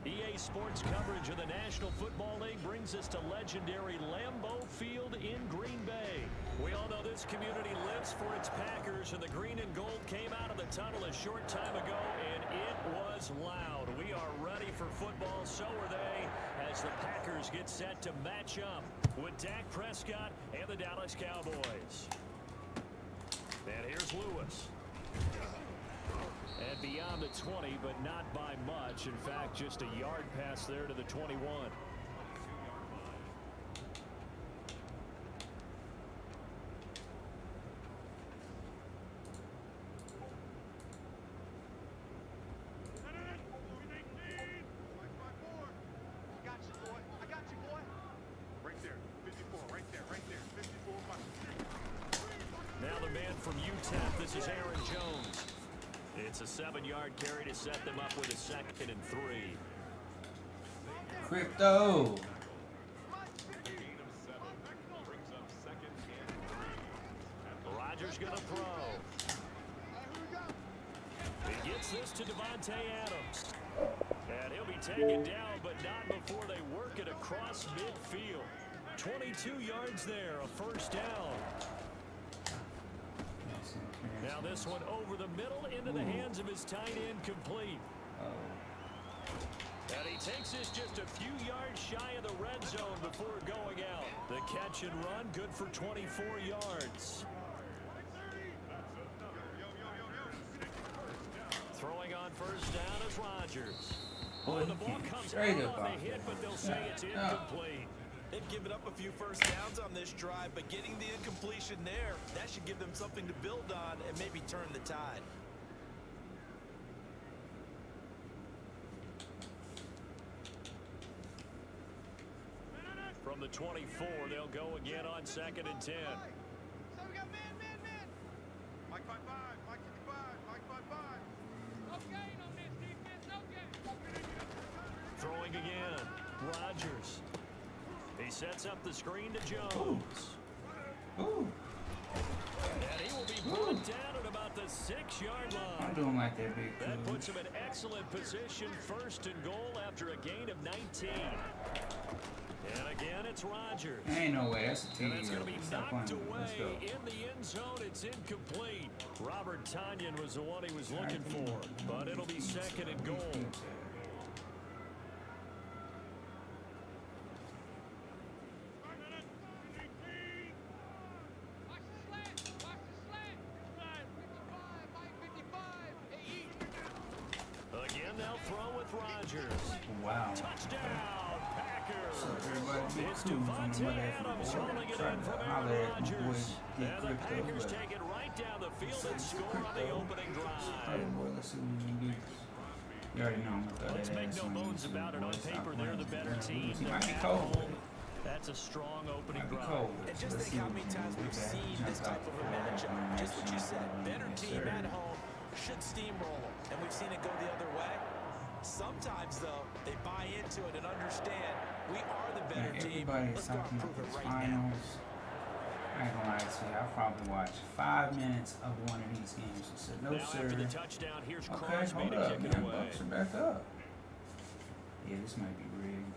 EA Sports coverage of the National Football League brings us to legendary Lambeau Field in Green Bay. We all know this community lives for its Packers, and the green and gold came out of the tunnel a short time ago, and it was loud. We are ready for football, so are they, as the Packers get set to match up with Dak Prescott and the Dallas Cowboys. And here's Lewis. And beyond the 20, but not by much. In fact, just a yard pass there to the 21. Now the man from UTEP, this is Aaron Jones. It's a 7-yard carry to set them up with a 2nd and 3. Crypto. Rodgers gonna throw. He gets this to Devontae Adams. And he'll be taken down, but not before they work it across midfield. 22 yards there, a first down. Now this one over the middle into the hands of his tight end, complete. And he takes this just a few yards shy of the red zone before going out. The catch and run, good for 24 yards. Throwing on first down is Rodgers. Boy, The ball comes out on the hit, but they'll say it's incomplete. They've given up a few first downs on this drive, but getting the incompletion there, that should give them something to build on and maybe turn the tide. From the 24, they'll go again on 2nd and 10. So we got man. Mike 5-5, Mike 55, Mike 5-5. Okay, on this defense, okay. Throwing again, Rodgers. He sets up the screen to Jones. Ooh. And he will be brought down at about the 6-yard line. I'm doing like that big That puts him in excellent position, 1st and goal after a gain of 19. And again, it's Rodgers. Ain't no way. That's a TD. And it's going to be knocked away Let's go. in the end zone. It's incomplete. Robert Tonyan was the one he was looking for, but it'll be 2nd and goal. Again, they'll throw with Rodgers. Wow. Touchdown, Packers. It's It's Devontae Adams rolling it in from Aaron Rodgers. And the Packers take it right down the field and score on the opening drive. Let's see what we can do. You already know. Let's make no bones about it. On paper, they're the better team. It might be They're at cold. home. That's a strong opening Might be drive. cold. And just think how many times we've seen this type of a matchup. Just what you said, better team at home should steamroll them, and we've seen it go the other way. Sometimes, though, they buy into it and understand we are the better team. Everybody's Let's go and talking prove about it the right now. finals. I ain't gonna lie to you. I'll probably watch 5 minutes of one of these games. I said, no, Now sir. after the touchdown, here's Okay, Crosby hold to up, kick man. it away. Bucks are back up. Yeah, this might be rigged.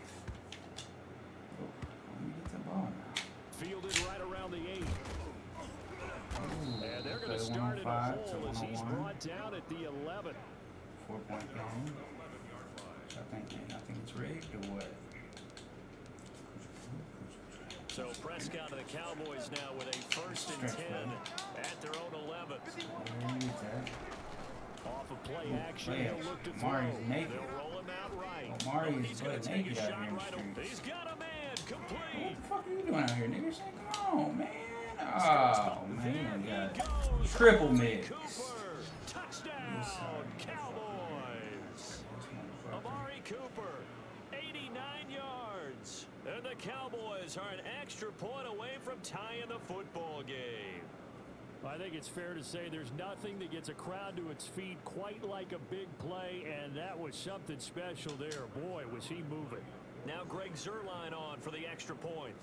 Oh, let me get the ball now. Fielded right around the 8. Ooh, And they're going okay, to start in a 105 to hole as he's 101. brought down at the 11. 4-point game. I think it's rigged or what? So Prescott and the Cowboys now with a 1st and 10 at their own 11. Off of play action, play he'll action. look to throw. Mari's naked. They'll roll him out right. Oh, Mari is He's going butt to take a naked out shot here in the right over. streets. He's got a man, What complete. the fuck are you doing out here, nigga? Say, come on, man. Oh, triple mix. Cooper, touchdown, Cowboys. Amari Cooper, 89 yards. And the Cowboys are an extra point away from tying the football game. I think it's fair to say there's nothing that gets a crowd to its feet quite like a big play, and that was something special there. Boy, was he moving. Now Greg Zuerlein on for the extra point.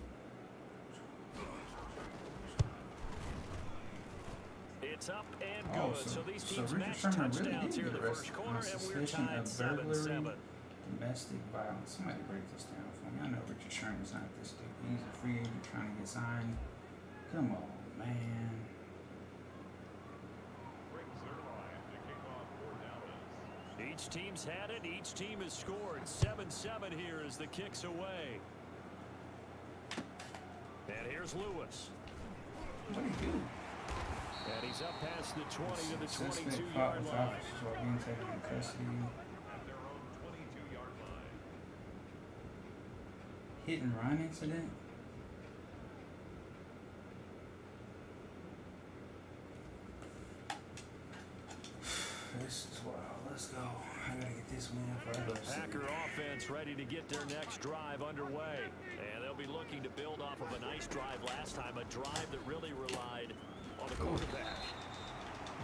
It's up and good. So these teams match touchdowns here in the first quarter, and we're tied 7-7. Domestic violence. Somebody break this down for me. I know Richard Sherman's not this dude. He's a free agent trying to get signed. Come on, man. Each team's had it. Each team has scored. 7-7 here as the kick's away. And here's Lewis. What do you do? And he's up past the 20 to the 22-yard line. Being taken into custody. Hit and run incident. This is wild. Let's go. I gotta get this win for The Packer offense ready to get their next drive underway. And they'll be looking to build off of a nice drive last time, a drive that really relied on the quarterback.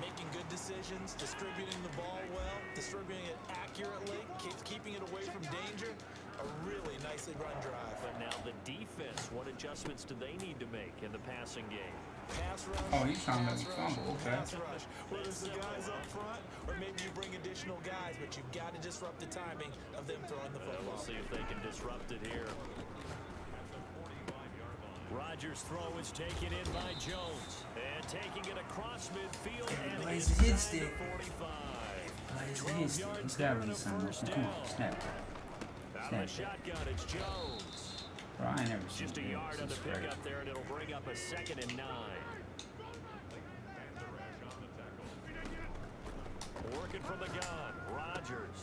Making good decisions, distributing the ball well, distributing it accurately, keeping it away from danger. A really nicely run drive. But now the defense, what adjustments do they need to make in the passing game? Pass rush. Oh, he's trying to pass make rush, fumble. Okay. Pass rush. Whether it's the guys up front or maybe you bring additional guys, but you've got to disrupt the timing of them throwing the football. We'll see if they can disrupt it here. Rodgers' throw is taken in by Jones. And taking it across midfield and plays the hit stick. 45. Plays the 12 hit stick. yards He's there got in me the some. first Come on, down. snap. Out of the shotgun, it's Jones. Bro, I ain't never seen Just a this. yard on the This is great. pickup there, and it'll bring up a 2nd and 9. Working from the gun, Rodgers.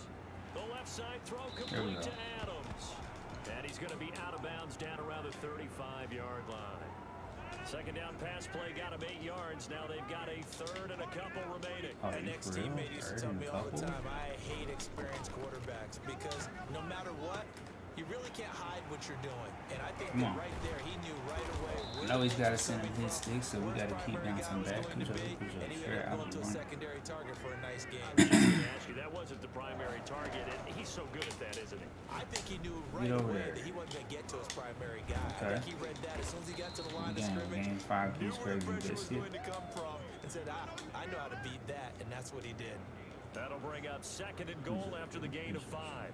The left side throw complete to Adams. And he's going to be out of bounds down around the 35-yard line. Second down pass play got him 8 yards. Now they've got a 3rd and a couple remaining. Oh, My you next for real? teammate used to 3rd tell and me a all the couple? time, I hate experienced quarterbacks because no matter what, you really can't hide what you're doing. And I think that right there, he knew right away where I know he's the got to was send him coming his from, stick, so we where got to his keep primary guy bouncing was back. going to be, and he ended up going to a secondary target for a nice game. I was just going to ask you, that wasn't the primary target, and he's so good at that, isn't he? I think he knew right over away there. that he wasn't going to get to his primary guy. Okay. I think he read that as soon as he got to the line of Game, scrimmage. game 5 Knew piece where the crazy pressure was biscuit. going to come from and said, I know how to beat that, and that's what he did. That'll bring up 2nd and goal after the gain of 5.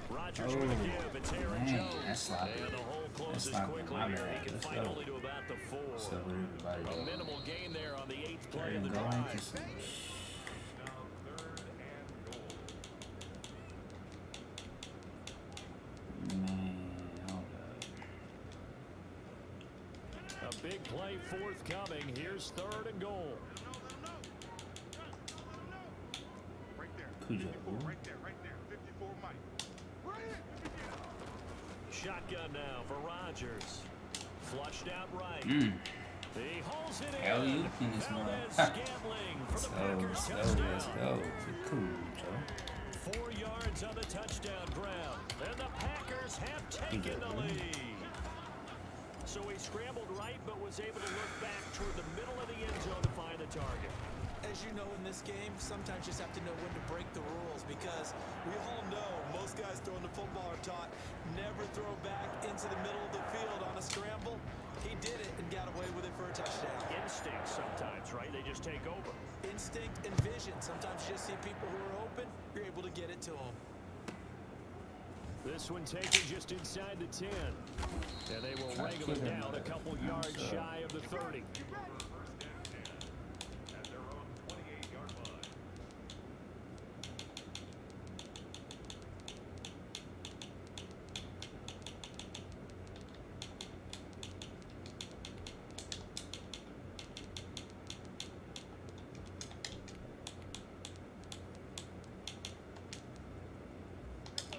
Rodgers Oh, with a give. It's Aaron man, Jones. that's sloppy. And the hole That's closes sloppy. quickly My here. bad. He can Let's fight go. only to about the 4. So where everybody A go? minimal gain there on the 8th play There of you the go. drive. Man, hold up. A big play forthcoming. Here's 3rd and goal. Right there. Cujo. 54, right there. 54 Mike. Shotgun now for Rodgers. Flushed out right. He holds it in. Alley-oop in this mug. Scantling for the Packers touchdown. Let's go. Cool, Joe. 4 yards on the touchdown ground. And the Packers have taken the lead. So he scrambled right, but was able to look back toward the middle of the end zone to find the target. As you know in this game, sometimes you just have to know when to break the rules because we all know most guys throwing the football are taught never throw back into the middle of the field on a scramble. He did it and got away with it for a touchdown. Instinct sometimes, right? They just take over. Instinct and vision. Sometimes you just see people who are open, you're able to get it to them. This one taken just inside the 10. And they will wrangle it down a couple yards shy of the 30.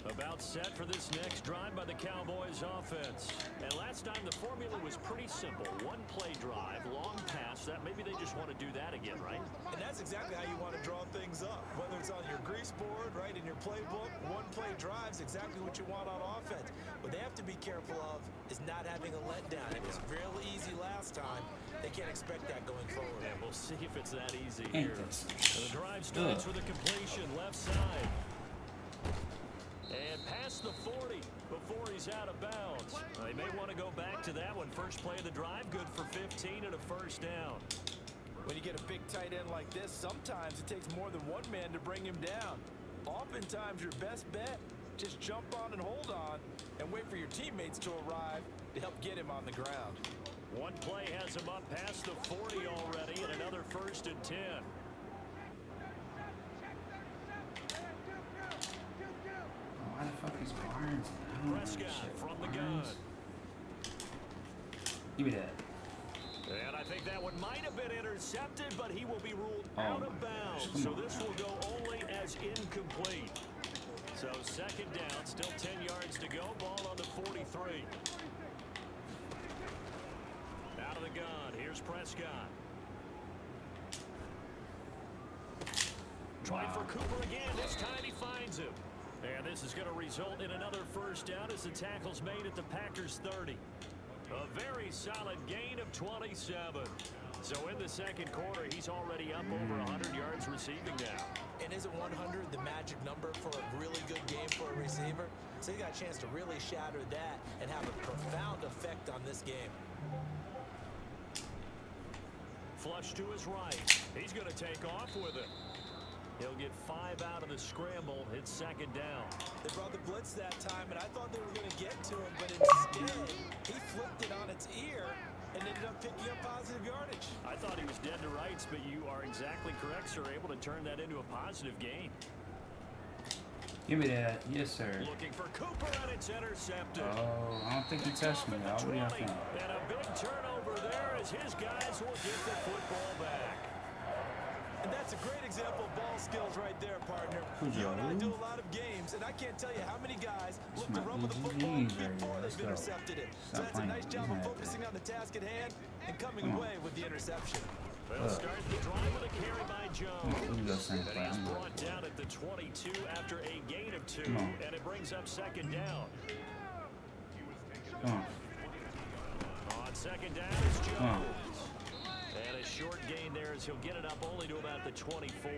About about set for this next drive by the Cowboys offense. And last time the formula was pretty simple. One play drive, long pass. That maybe they just want to do that again, right? And that's exactly how you want to draw things up. Whether it's on your grease board, right, in your playbook, one play drive's exactly what you want on offense. What they have to be careful of is not having a letdown. It was real easy last time. They can't expect that going forward. And we'll see if it's that easy here. So the drive starts with a completion left side. And past the 40 before he's out of bounds. They may want to go back to that one. First play of the drive, good for 15 and a first down. When you get a big tight end like this, sometimes it takes more than one man to bring him down. Oftentimes, your best bet, just jump on and hold on and wait for your teammates to arrive to help get him on the ground. One play has him up past the 40 already, and another first and 10. Why the fuck is Barnes? Prescott from the gun. Give me that. And I think that one might have been intercepted, but he will be ruled out of bounds. So this will go only as incomplete. So second down, still 10 yards to go. Ball on the 43. Out of the gun, here's Prescott. Try for Cooper again. This time he finds him. And this is going to result in another first down as the tackle's made at the Packers 30. A very solid gain of 27. So in the second quarter, he's already up over 100 yards receiving now. And isn't 100 the magic number for a really good game for a receiver? So you got a chance to really shatter that and have a profound effect on this game. Flush to his right. He's going to take off with it. He'll get 5 out of the scramble. It's second down. They brought the blitz that time, and I thought they were going to get to him, but instead, he flipped it on its ear and ended up picking up positive yardage. I thought he was dead to rights, but you are exactly correct, sir. Able to turn that into a positive gain. Give me that. Yes, sir. Looking for Cooper, and it's intercepted. Oh, I don't think he touched me. What do y'all think? And a big turnover there as his guys will get the football back. And that's a great example of ball skills right there, partner. You and I do a lot of games, and I can't tell you how many guys look to run with the football before they've intercepted it. So that's a nice job of focusing on the task at hand and coming away with the interception. They'll start the drive with a carry by Jones. And he's Come brought down at the 22 after a gain of 2, and it brings up second down. on. On second down is Jones. And a short gain there as he'll get it up only to about the 24.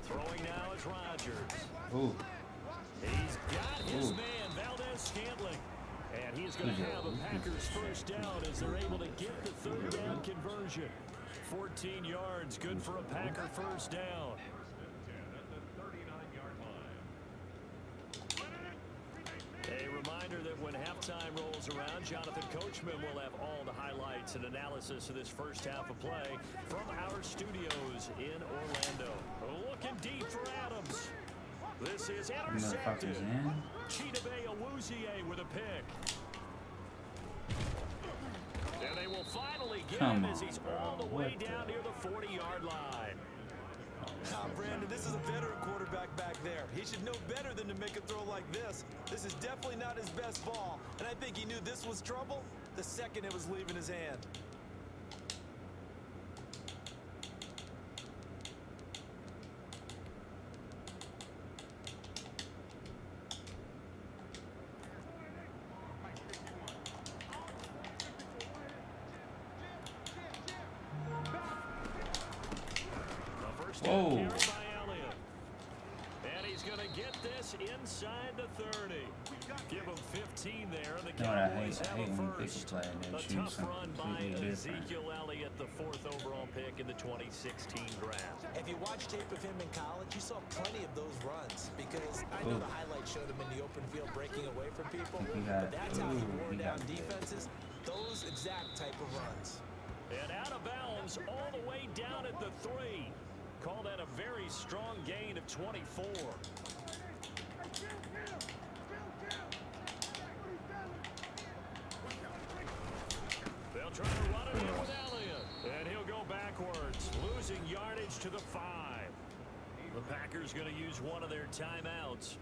Throwing now is Rodgers. Ooh. He's got his man, Valdez-Scantling. And he's going to have a Packers first down as they're able to get the third down conversion. 14 yards, good for a Packer first down. A reminder that when halftime rolls around, Jonathan Coachman will have all the highlights and analysis of this first half of play from our studios in Orlando. Looking deep for Adams. This is intercepted. Chidobe Awuzie with a pick. And they will finally get him as he's all the way down near the 40-yard line. Brandon, this is a veteran quarterback back there. He should know better than to make a throw like this. This is definitely not his best ball, and I think he knew this was trouble the second it was leaving his hand. Whoa. Carry by Elliott. And he's going to get this inside the 30. Give him 15 there, and the Cowboys have a first. A tough run by Ezekiel Elliott, the 4th overall pick in the 2016 draft. If you watch tape of him in college, you saw plenty of those runs because I know the highlights showed him in the open field breaking away from people, but that's how he wore down defenses, those exact type of runs. And out of bounds all the way down at the 3. Call that a very strong gain of 24. Trying to run it in with Elliott. And he'll go backwards, losing yardage to the 5. The Packers going to use one of their timeouts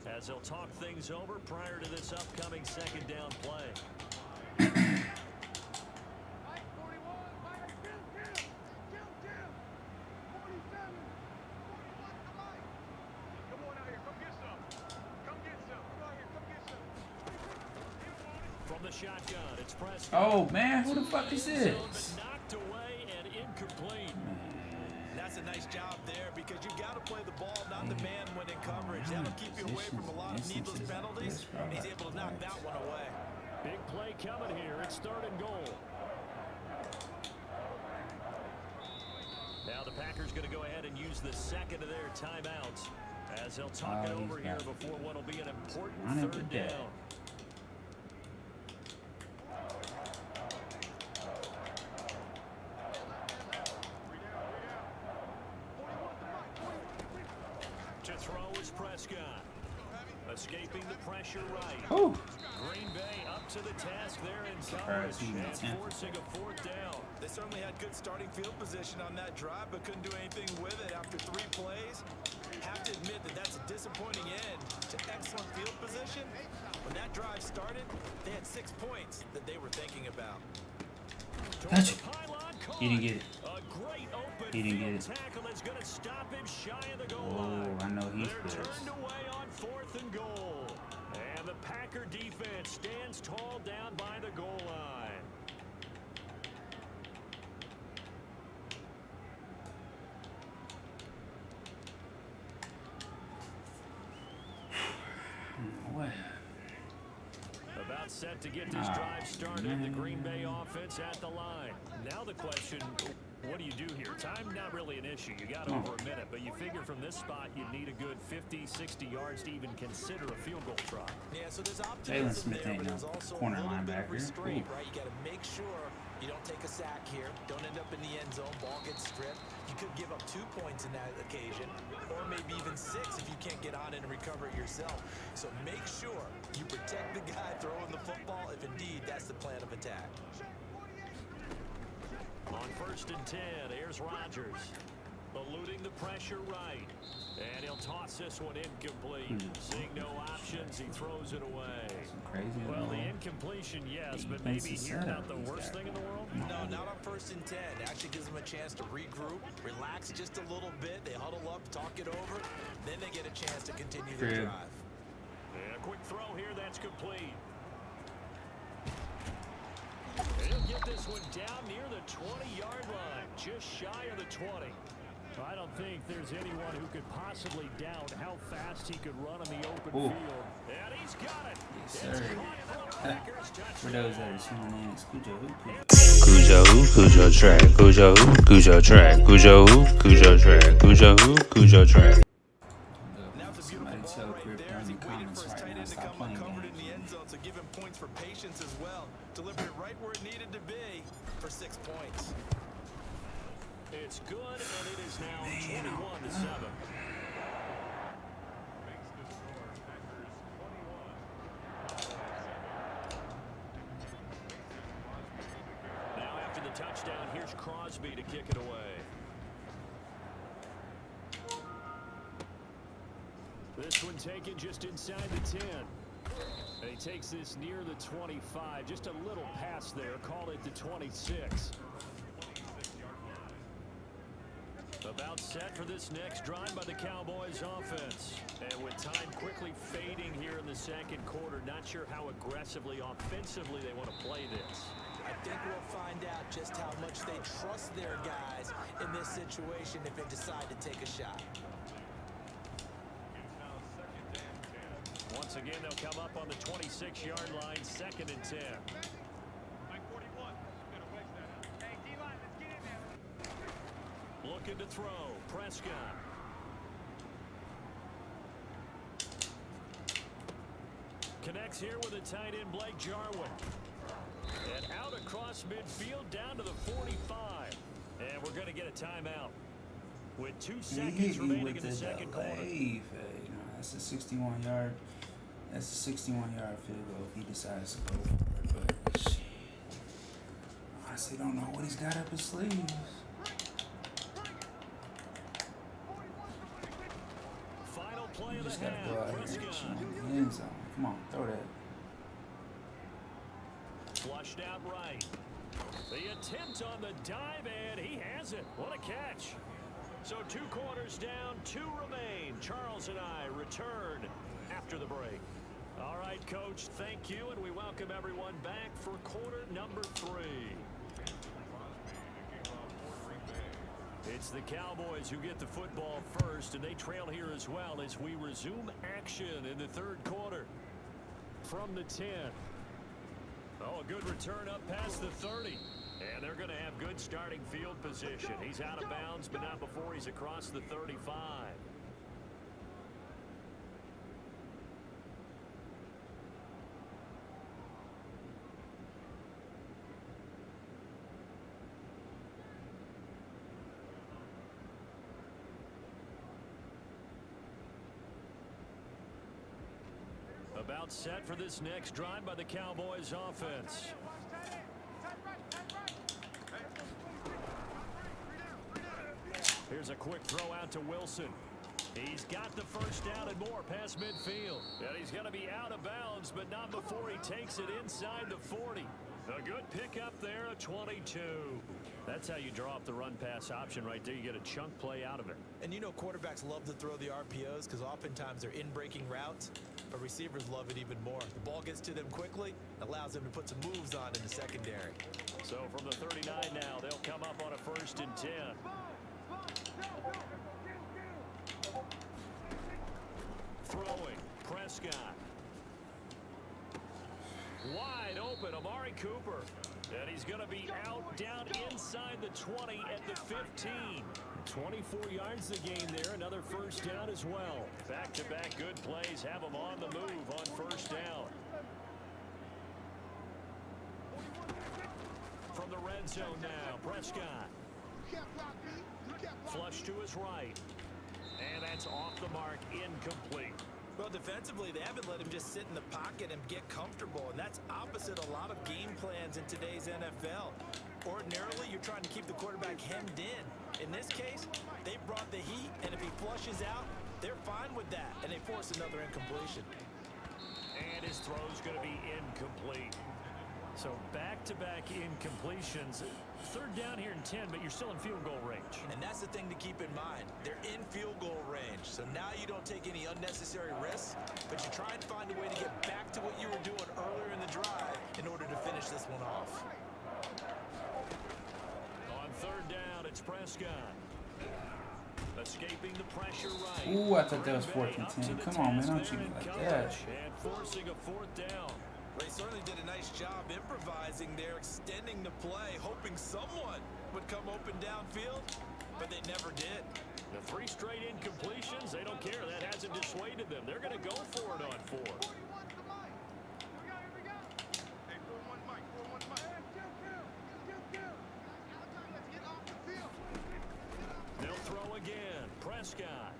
as they'll talk things over prior to this upcoming second down play. From the shotgun, it's Prescott. Oh man, who the fuck is this? Knocked away and incomplete. That's a nice job there because you got to play the ball, not the man when in coverage. That'll keep you away from a lot of needless penalties. And he's able to knock that one away. Big play coming here. It's 3rd and goal. Now the Packers going to go ahead and use the second of their timeouts as they'll talk it over here before what will be an important 3rd down. To throw is Prescott. Escaping the pressure right. Oh. Green Bay up to the task there in coverage and forcing a 4th down. They certainly had good starting field position on that drive, but couldn't do anything with it after 3 plays. Have to admit that that's a disappointing end to excellent field position. When that drive started, they had 6 points that they were thinking about. Gotcha. He didn't get it. A great open He didn't get it. tackle is going to stop him shy of the goal Oh, line. I know he's They're pissed. turned away on 4th and goal. And the Packer defense stands tall down by the goal line. What? About set to get this drive started. The Green Bay offense at the line. Now the question, what do you do here? Time not really an issue. You got over a minute, but you figure from this spot you'd need a good 50, 60 yards to even consider a field goal try. Yeah, so there's Jalen optimism Smith there, ain't but no there's also corner a little bit of linebacker. restraint, Ooh. right? You got to make sure you don't take a sack here. Don't end up in the end zone. Ball gets stripped. You could give up 2 points in that occasion, or maybe even 6 if you can't get on it and recover it yourself. So make sure you protect the guy throwing the football if indeed that's the plan of attack. On 1st and 10, here's Rodgers. Eluding the pressure right. And he'll toss this one incomplete. Seeing no options, he throws it away. Crazy. Well, the incompletion, yes, but maybe here not the worst thing in the world? No, not on 1st and 10. Actually gives them a chance to regroup, relax just a little bit. They huddle up, talk it over. Then they get a chance to continue their drive. And a quick throw here, that's complete. He'll get this one down near the 20-yard line, just shy of the 20. I don't think there's anyone who could possibly doubt how fast he could run on the open field. And he's got it. Yes, sir. For those that are tuning in, it's Cujo Cujotrack, Cujotrack, Cujotrack. Now it's a beautiful ball right there as he waited for his tight end to come uncovered in the end zone, so give him points for patience as well. Delivered it right where it needed to be for 6 points. It's good, and it is now 21-7. Now after the touchdown, here's Crosby to kick it away. This one taken just inside the 10. And he takes this near the 25. Just a little pass there. Call it the 26. About set for this next drive by the Cowboys offense. And with time quickly fading here in the second quarter, not sure how aggressively, offensively they want to play this. I think we'll find out just how much they trust their guys in this situation if they decide to take a shot. Once again, they'll come up on the 26-yard line, 2nd and 10. Mike 41. Gonna wedge that out. Hey, D-line, let's get in there. Looking to throw. Prescott. Connects here with a tight end, Blake Jarwin. And out across midfield down to the 45. And we're going to get a timeout. With 2 seconds remaining in the second quarter. That's a 61-yard. That's a 61-yard field goal if he decides to go for it. But shit. He don't know what he's got up his sleeves. Final play You of just the gotta half. go out here Prescott. and in the end zone. Come on, throw that. Flushed out right. The attempt on the dive, and he has it. What a catch. So 2 quarters down, 2 remain. Charles and I return after the break. All right, Coach, thank you, and we welcome everyone back for quarter number 3. It's the Cowboys who get the football first, and they trail here as well as we resume action in the 3rd quarter. From the 10. Oh, a good return up past the 30. And they're going to have good starting field position. He's out of bounds, but not before he's across the 35. About set for this next drive by the Cowboys offense. Here's a quick throw out to Wilson. He's got the first down and more past midfield. And he's going to be out of bounds, but not before he takes it inside the 40. A good pickup there, a 22. That's how you draw up the run-pass option right there. You get a chunk play out of it. And you know quarterbacks love to throw the RPOs because oftentimes they're in-breaking routes, but receivers love it even more. The ball gets to them quickly, allows them to put some moves on in the secondary. So from the 39 now, they'll come up on a 1st and 10. Throwing, Prescott. Wide open, Amari Cooper. And he's going to be out down inside the 20 at the 15. 24 yards the game there. Another first down as well. Back-to-back good plays have him on the move on first down. From the red zone now, Prescott. Flush to his right. And that's off the mark, incomplete. Well, defensively, they haven't let him just sit in the pocket and get comfortable, and that's opposite a lot of game plans in today's NFL. Ordinarily, you're trying to keep the quarterback hemmed in. In this case, they brought the heat, and if he flushes out, they're fine with that, and they force another incompletion. And his throw's going to be incomplete. So back-to-back incompletions. 3rd down here in 10, but you're still in field goal range. And that's the thing to keep in mind. They're in field goal range. So now you don't take any unnecessary risks, but you try and find a way to get back to what you were doing earlier in the drive in order to finish this one off. On 3rd down, it's Prescott. Escaping the pressure right. Ooh, I thought that was 4th and 10. Come on, man, don't shoot me like that. And forcing a 4th down. They certainly did a nice job improvising there, extending the play, hoping someone would come open downfield, but they never did. The 3 straight incompletions, they don't care. That hasn't dissuaded them. They're going to go for it on 4. They'll throw again. Prescott.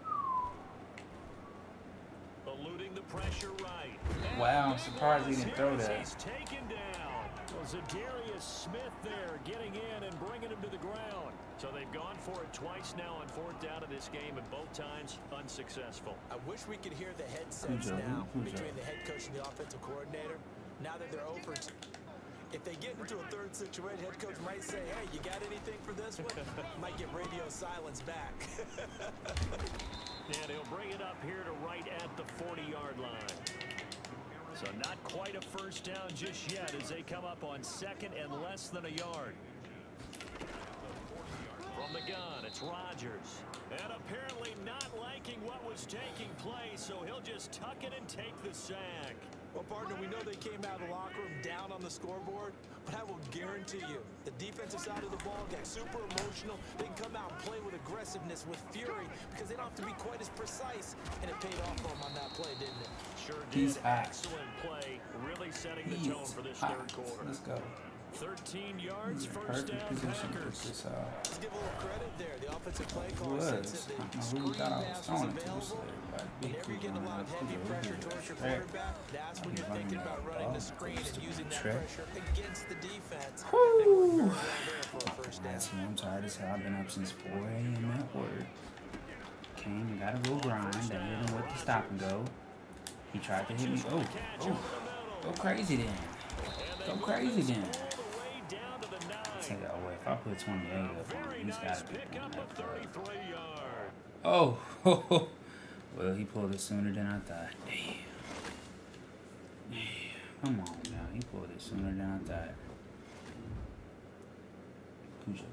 Eluding the pressure right. Wow, I'm surprised he didn't throw that. He's taken down. Well, Zadarius Smith there getting in and bringing him to the ground. So they've gone for it twice now on 4th down in this game, and both times unsuccessful. I wish we could hear the headsets now between the head coach and the offensive coordinator. Now that they're over, if they get into a 3rd situation, head coach might say, hey, you got anything for this one? Might get radio silence back. And he'll bring it up here to right at the 40-yard line. So not quite a first down just yet as they come up on 2nd and less than a yard. From the gun, it's Rodgers. And apparently not liking what was taking place, so he'll just tuck it and take the sack. Well, partner, we know they came out of the locker room down on the scoreboard, but I will guarantee you the defensive side of the ball gets super emotional. They can come out and play with aggressiveness, with fury, because they don't have to be quite as precise, and it paid off for them on that play, didn't it? Sure did. He's hot. Excellent play, really setting the tone for this 3rd quarter. Let's go. 13 yards, He's in first perfect down, position for Packers. this. Let's give a little credit there. The offensive play It call was. sense that I the don't know screen who thought I was pass was throwing it to. available. Big Whenever you get a lot of heavy pressure towards your quarterback, that's when you're thinking about running the screen and using managing that Trek. pressure against the defense. Woo! Well there for a first down. I'm tired as hell. I've been up since 4 a.m. at work. Came and got a little grind. I hit him with the stop and go. He tried to hit me. Oh. Go crazy then. Go crazy then. Tell y'all what, if I put 28 up on him, he's got to be on that play. Oh. Well, he pulled it sooner than I thought. Damn. Come on now. He pulled it sooner than I thought. Cujo.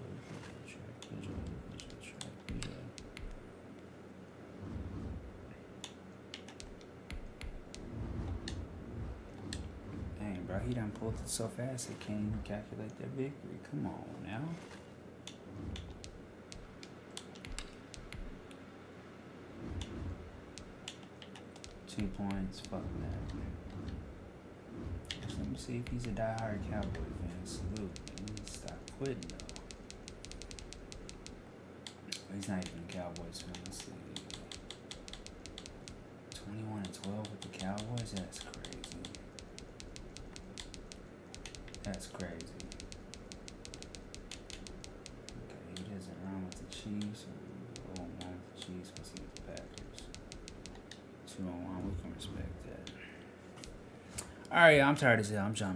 Dang, bro, he done pulled it so fast he can't even calculate that victory. Come on now. Two points, fuck that. Let me see if he's a diehard Cowboy fan. Salute. He needs to stop quitting though. He's not even a Cowboys fan. Let's see. 21-12 with the Cowboys? That's crazy. That's crazy. Okay, he doesn't run with the Chiefs. Or 0-1 with the Chiefs because he's the Packers. 2-1, we can respect that. Alright, I'm tired as hell. I'm jumping.